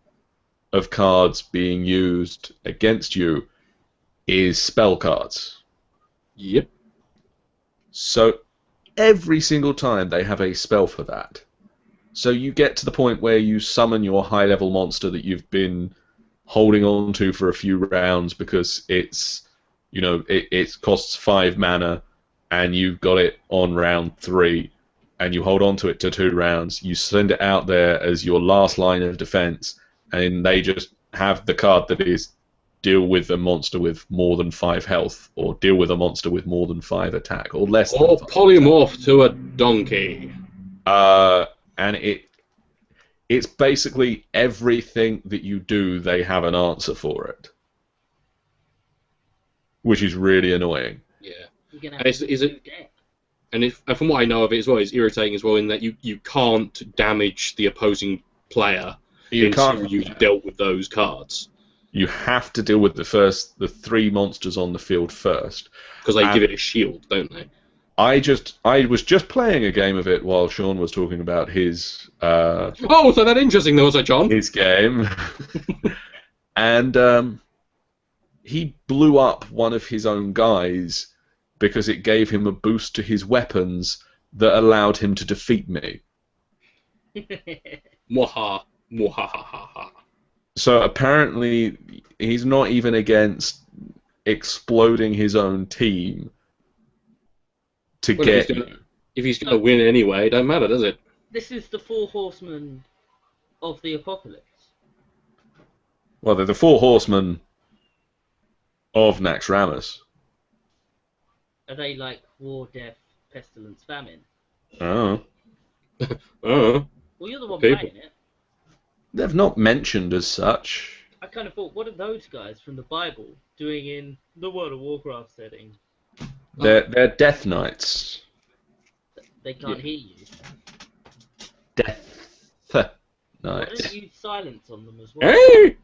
of cards being used against you is spell cards. Yep. So every single time they have a spell for that. So you get to the point where you summon your high-level monster that you've been holding on to for a few rounds because it's, it costs 5 mana, and you've got it on round 3, and you hold on to it to 2 rounds. You send it out there as your last line of defense, and they just have the card that is deal with a monster with more than 5 health, or deal with a monster with more than 5 attack, or less or than 5 polymorph attack. to a donkey. And it's basically everything that you do, they have an answer for it, which is really annoying. Yeah. You're gonna And have to is do it? deck. And from what I know of it as well, it's irritating as well in that you can't damage the opposing player You until can't. you've dealt with those cards. You have to deal with the 3 monsters on the field first. Because they give it a shield, don't they? I was just playing a game of it while Sean was talking about his Oh, so that interesting though, was it, John? his game, and he blew up one of his own guys because it gave him a boost to his weapons that allowed him to defeat me. Mwaha. Mwahahaha. So apparently he's not even against exploding his own team to Well, get you. if he's going to win anyway, it don't matter, does it? This is the 4 horsemen of the apocalypse. Well, they're the 4 horsemen of Naxxramas. Are they like war, death, pestilence, famine? Oh. Oh. Well, you're the one People. playing it. They've not mentioned as such. I kind of thought, what are those guys from the Bible doing in the World of Warcraft setting? They're Death Knights. They can't hear you. Death Why Knights. don't you use silence on them as well? Hey!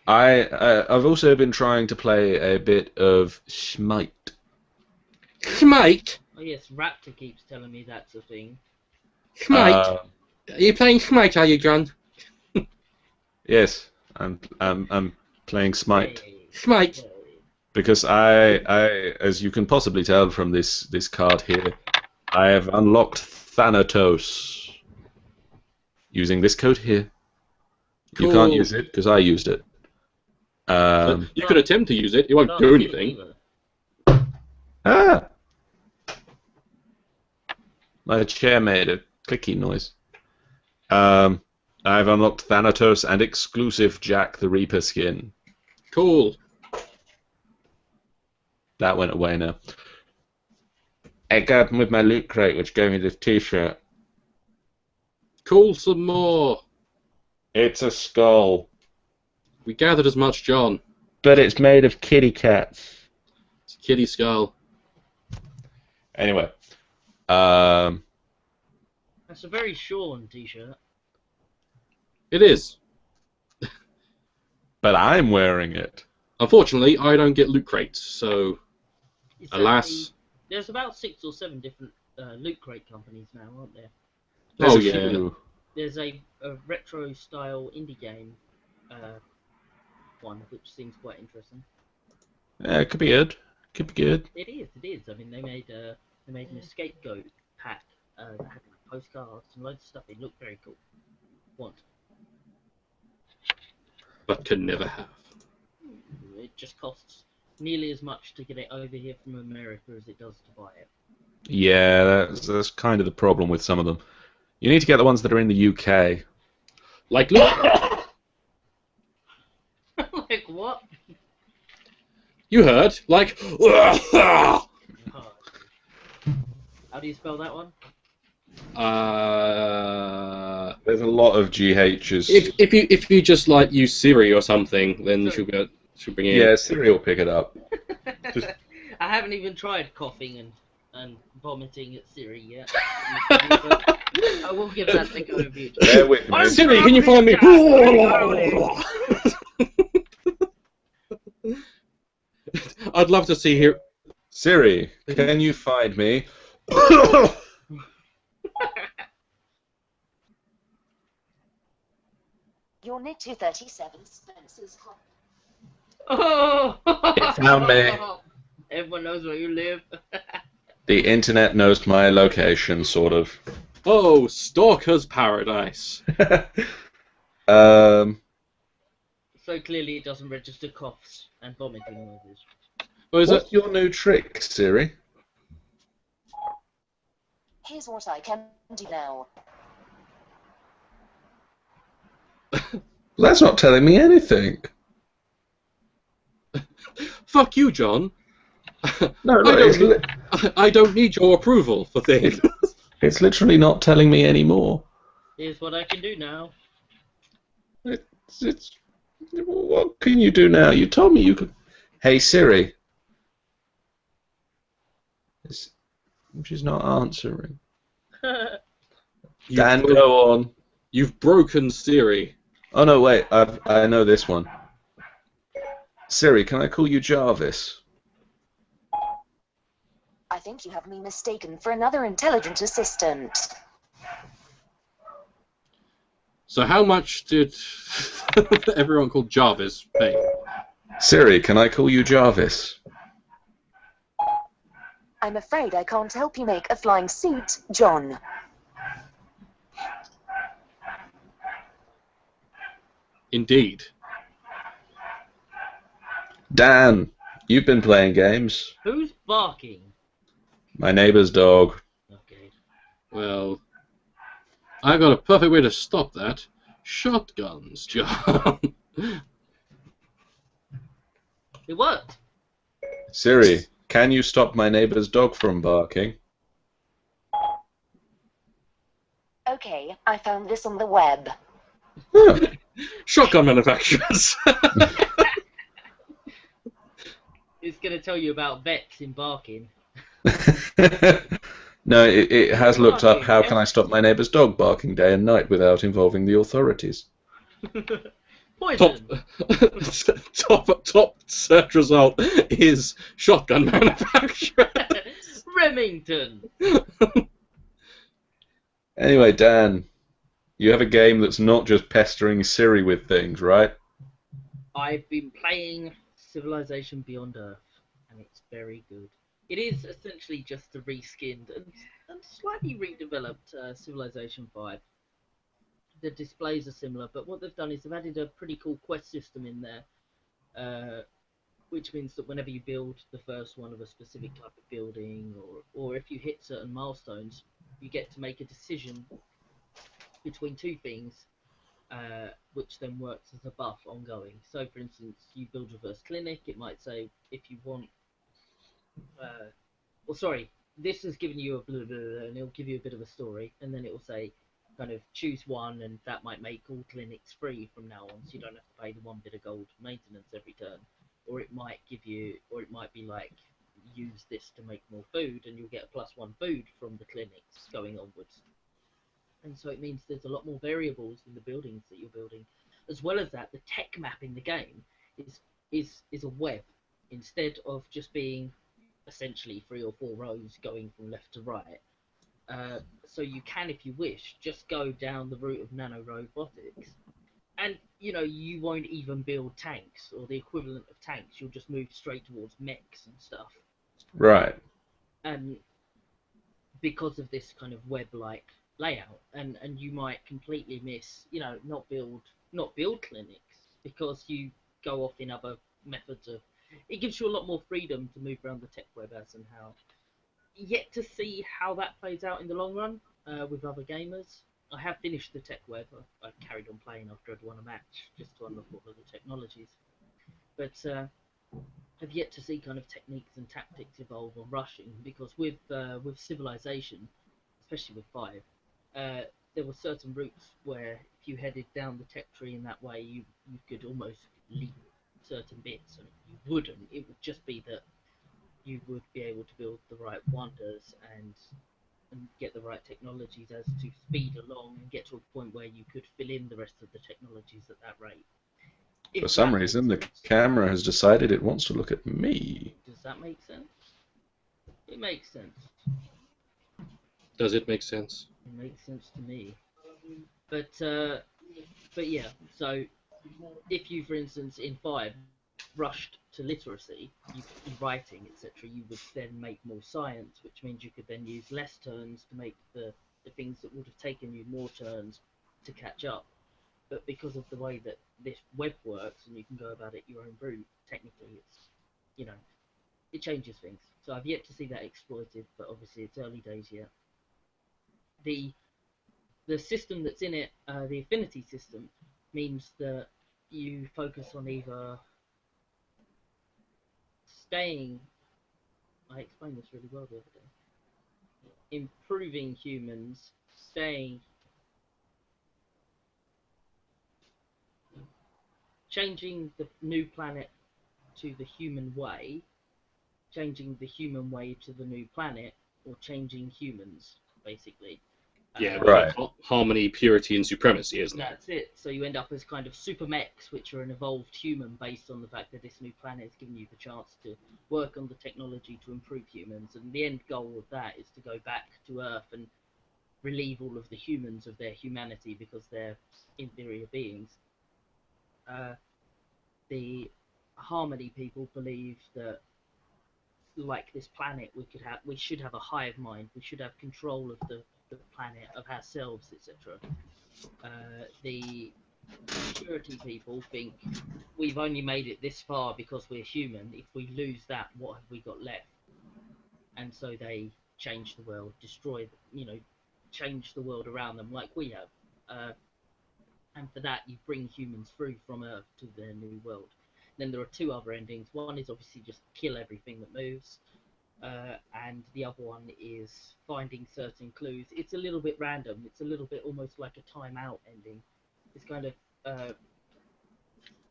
I've also been trying to play a bit of Smite. Smite? Oh yes, Raptor keeps telling me that's a thing. Smite? Are you playing Smite, are you, John? Yes, I'm playing Smite Hey, Smite. hey. because I as you can possibly tell from this card here, I have unlocked Thanatos using this code here. You can't Cool. use it because I used it. You could attempt to use it, it won't Can't do hear anything. either. Ah! My chair made a clicky noise. I've unlocked Thanatos and exclusive Jack the Reaper skin. Cool. That went away now. I got him with my loot crate, which gave me this t-shirt. Cool some more. It's a skull, We gathered as much, John. but it's made of kitty cats. It's a kitty skull. Anyway, That's a very Sean t-shirt. It is. but I'm wearing it. Unfortunately, I don't get loot crates, so Is that alas. there's about 6 or 7 different loot crate companies now, aren't there? There's Oh, a yeah. few. There's a retro style indie game one which seems quite interesting. Yeah, it could be good. Could be good. It is. I mean, they made an scapegoat pack that had like postcards and loads of stuff. It looked very cool. Want? But could never have. It just costs nearly as much to get it over here from America as it does to buy it. Yeah, that's kind of the problem with some of them. You need to get the ones that are in the UK. Like, look, Like what? you heard. Like, Oh. How do you spell that one? There's a lot of GHs. if you just like use Siri or something, then she'll bring it in. Yeah, Siri will pick it up. I haven't even tried coughing and and vomiting at Siri, yeah. I will give that a go, future. Bear with me. Siri, can you find me? I'd love to see here. Siri, can you find me? Unit 237 Spencer's Hub. Oh! It found me. Everyone knows where you live. The internet knows my location, sort of. Oh, Stalker's Paradise. So clearly it doesn't register coughs and vomiting noises. Or is What's it? your new trick, Siri? Here's what I can do now. That's not telling me anything. Fuck you, John. No, I don't need your approval for things. it's literally not telling me anymore. Here's what I can do now. What can you do now? You told me you could. Hey, Siri. She's not answering. Dan, go on. You've broken Siri. Oh no, wait. I know this one. Siri, can I call you Jarvis? I think you have me mistaken for another intelligent assistant. So how much did everyone called Jarvis pay? Siri, can I call you Jarvis? I'm afraid I can't help you make a flying suit, John. Indeed. Dan, you've been playing games. Who's barking? My neighbor's dog. Okay. Well, I got a perfect way to stop that. Shotguns, John. It worked. Siri, can you stop my neighbor's dog from barking? Okay, I found this on the web. Huh. Shotgun manufacturers. It's going to tell you about vets in barking. No, it has looked up how can I stop my neighbor's dog barking day and night without involving the authorities. Poison. Top search result is shotgun manufacturer. Remington. Anyway, Dan, you have a game that's not just pestering Siri with things, right? I've been playing Civilization Beyond Earth, and it's very good. It is essentially just a reskinned and slightly redeveloped Civilization 5. The displays are similar, but what they've done is they've added a pretty cool quest system in there, which means that whenever you build the first one of a specific type of building, or if you hit certain milestones, you get to make a decision between two things, which then works as a buff ongoing. So, for instance, you build your first clinic, it might say if you want, this has given you a blah, blah, blah, and it'll give you a bit of a story, and then it will say, kind of choose one, and that might make all clinics free from now on, so you don't have to pay the 1 bit of gold maintenance every turn. Or it might be like, use this to make more food, and you'll get a +1 food from the clinics going onwards. And so it means there's a lot more variables in the buildings that you're building. As well as that, the tech map in the game is a web, instead of just being essentially 3 or 4 rows going from left to right. So you can, if you wish, just go down the route of nanorobotics, and you won't even build tanks or the equivalent of tanks. You'll just move straight towards mechs and stuff. Right. And because of this kind of web-like layout, and you might completely miss, not build clinics, because you go off in other methods of. It gives you a lot more freedom to move around the tech web as and how. Yet to see how that plays out in the long run with other gamers. I have finished the tech web. I carried on playing after I'd won a match just to unlock all of the technologies, but have yet to see kind of techniques and tactics evolve on rushing, because with Civilization, especially with 5, there were certain routes where if you headed down the tech tree in that way, you could almost leap certain bits, and you wouldn't. It would just be that you would be able to build the right wonders and get the right technologies as to speed along and get to a point where you could fill in the rest of the technologies at that rate. For If some that makes reason, the sense. camera has decided it wants to look at me. Does that make sense? It makes sense. Does it make sense? It makes sense to me. But yeah. So if you, for instance, in 5 rushed to literacy, writing, etc., you would then make more science, which means you could then use less turns to make the things that would have taken you more turns to catch up. But because of the way that this web works, and you can go about it your own route, technically, it's, you know, it changes things. So I've yet to see that exploited, but obviously it's early days yet. The system that's in it, the Affinity System, means that you focus on either staying. I explained this really well the other day. Improving humans, changing the new planet to the human way, changing the human way to the new planet, or changing humans, basically. Yeah, Right. harmony, purity, and supremacy, isn't it? That's it. So you end up as kind of super mechs, which are an evolved human based on the fact that this new planet is giving you the chance to work on the technology to improve humans. And the end goal of that is to go back to Earth and relieve all of the humans of their humanity because they're inferior beings. The Harmony people believe that, like this planet, we should have a hive mind. We should have control of the planet, of ourselves, etc. The Purity people think we've only made it this far because we're human. If we lose that, what have we got left? And so they change the world, change the world around them like we have. And for that, you bring humans through from Earth to their new world. Then there are 2 other endings. One is obviously just kill everything that moves. And the other one is finding certain clues. It's a little bit random. It's a little bit almost like a timeout ending. It's kind of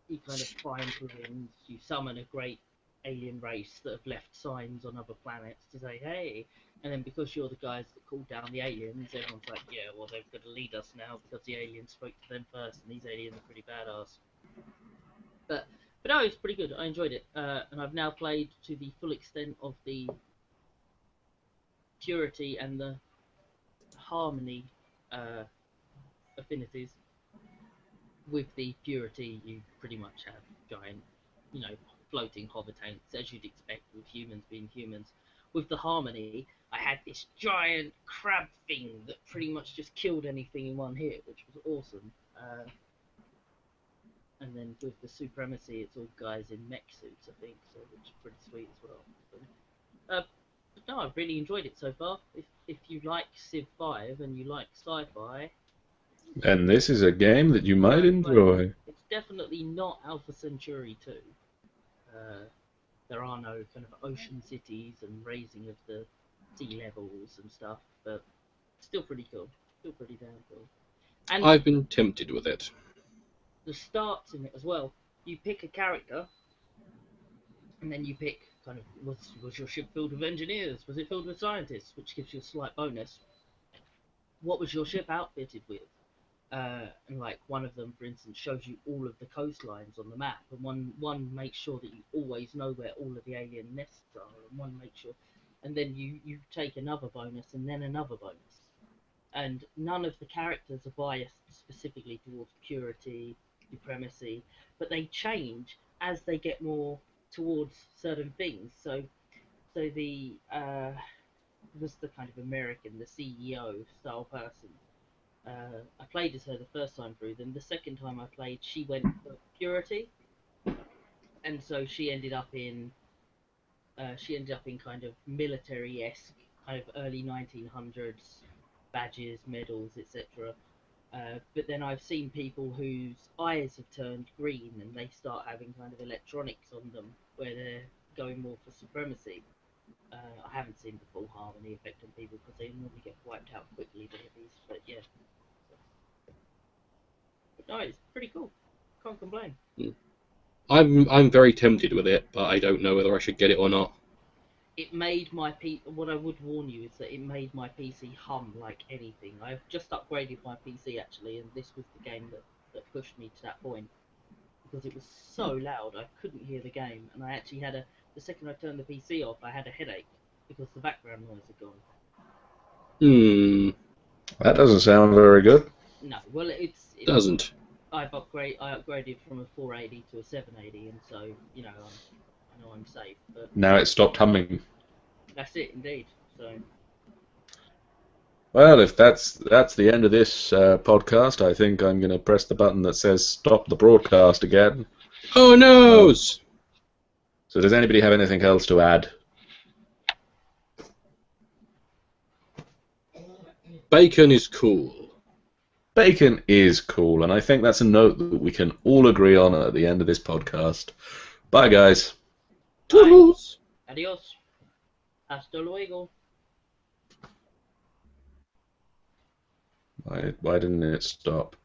you kind of find ruins. You summon a great alien race that have left signs on other planets to say, hey. And then because you're the guys that called down the aliens, everyone's like, yeah, well, they've got to lead us now because the aliens spoke to them first, and these aliens are pretty badass. But no, it's pretty good. I enjoyed it, and I've now played to the full extent of the purity and the harmony affinities. With the purity, you pretty much have giant, floating hover tanks, as you'd expect with humans being humans. With the harmony, I had this giant crab thing that pretty much just killed anything in one hit, which was awesome. And then with the supremacy, it's all guys in mech suits, I think, so which is pretty sweet as well. But no, I've really enjoyed it so far. If you like Civ 5 and you like sci-fi, And this is a game that you might enjoy. it's definitely not Alpha Centauri 2. There are no kind of ocean cities and raising of the sea levels and stuff, but still pretty cool. Still pretty damn cool. And I've been tempted with it. the starts in it as well. You pick a character, and then you pick kind of was your ship filled with engineers? Was it filled with scientists? Which gives you a slight bonus. What was your ship outfitted with? And like one of them, for instance, shows you all of the coastlines on the map, and one makes sure that you always know where all of the alien nests are, and one makes sure, and then you take another bonus and then another bonus, and none of the characters are biased specifically towards purity, supremacy, but they change as they get more towards certain things. So the was the kind of American, the CEO style person. I played as her the first time through. Then the second time I played, she went for purity, and so she ended up in kind of military-esque, kind of early 1900s badges, medals, etc. But then I've seen people whose eyes have turned green and they start having kind of electronics on them, where they're going more for supremacy. I haven't seen the full harmony effect on people because they normally get wiped out quickly, but yeah. But no, it's pretty cool. Can't complain. I'm very tempted with it, but I don't know whether I should get it or not. it made my What I would warn you is that it made my PC hum like anything. I've just upgraded my PC actually, and this was the game that pushed me to that point because it was so loud I couldn't hear the game, and I actually had the second I turned the PC off, I had a headache because the background noise had gone. That doesn't sound very good. No, well Doesn't. I upgraded from a 480 to a 780, and so I know I'm safe. But Now it stopped humming. that's it, indeed. So. Well, if that's the end of this podcast, I think I'm going to press the button that says stop the broadcast again. Oh no! So does anybody have anything else to add? Bacon is cool. Bacon is cool, and I think that's a note that we can all agree on at the end of this podcast. Bye, guys. Toodles! Adios. Hasta luego. Why didn't it stop?